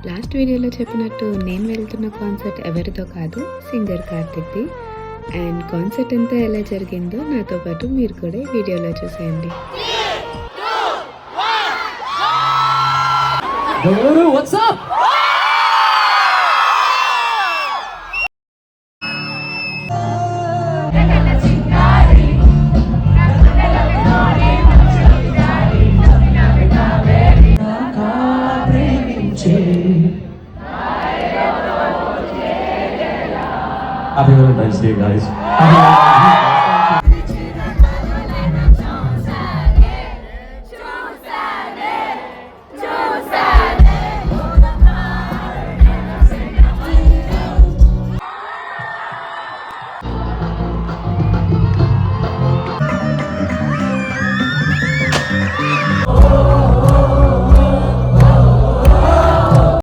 Last వీడియోలో చెప్పినట్టు నేను వెళ్తున్న కాన్సర్ట్ ఎవరితో కాదు, సింగర్ కార్తిక్‌ది. అండ్ కాన్సర్ట్ అంతా ఎలా జరిగిందో నాతో పాటు మీరు కూడా ఈ వీడియోలో చూసేయండి. Happy Valentine's Day, guys.